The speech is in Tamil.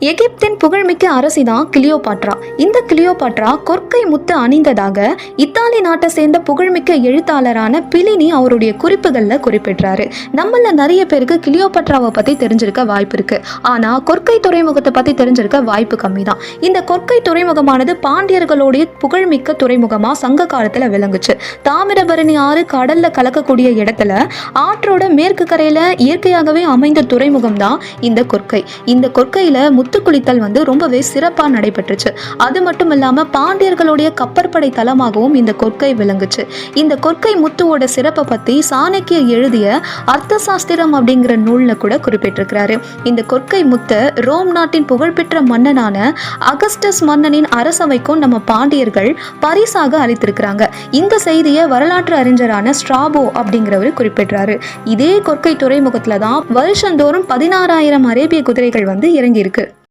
எகிப்தின் புகழ்மிக்க அரசிதான் கிளியோபாட்ரா. இந்த கிளியோபாட்ரா கொற்கை முத்து அணிந்ததாக இத்தாலி நாட்டை சேர்ந்த புகழ்மிக்க எழுத்தாளரான பிலினி அவருடைய குறிப்புகளில் குறிப்பிட்டாரு. நம்மள நிறைய பேருக்கு கிளியோபாட்ராவை பற்றி தெரிஞ்சிருக்க வாய்ப்பு இருக்கு. ஆனால் கொற்கை துறைமுகத்தை பற்றி தெரிஞ்சிருக்க வாய்ப்பு கம்மி தான். இந்த கொற்கை துறைமுகமானது பாண்டியர்களுடைய புகழ்மிக்க துறைமுகமாக சங்க காலத்தில் விளங்குச்சு. தாமிரபரணி ஆறு கடல்ல கலக்கக்கூடிய இடத்துல ஆற்றோட மேற்கு கரையில் இயற்கையாகவே அமைந்த துறைமுகம் தான் இந்த கொற்கை. இந்த கொற்கையில் முத்துக்குளித்தல் ரொம்பவே சிறப்பாக நடைபெற்றுச்சு. அது மட்டும் இல்லாமல் பாண்டியர்களுடைய கப்பற்படை தளமாகவும் இந்த கொற்கை விளங்குச்சு. இந்த கொற்கை முத்துவோட சிறப்பை பற்றி சாணக்கியர் எழுதிய அர்த்த சாஸ்திரம் அப்படிங்கிற நூலில் கூட குறிப்பிட்டிருக்கிறாரு. இந்த கொற்கை முத்தை ரோம் நாட்டின் புகழ்பெற்ற மன்னனான அகஸ்டஸ் மன்னனின் அரசவைக்கும் நம்ம பாண்டியர்கள் பரிசாக அளித்திருக்கிறாங்க. இந்த செய்தியை வரலாற்று அறிஞரான ஸ்ட்ராபோ அப்படிங்கிறவர் குறிப்பிடுறாரு. இதே கொற்கை துறைமுகத்துல தான் வருஷந்தோறும் 16,000 அரேபிய குதிரைகள் இறங்கி இருக்கு.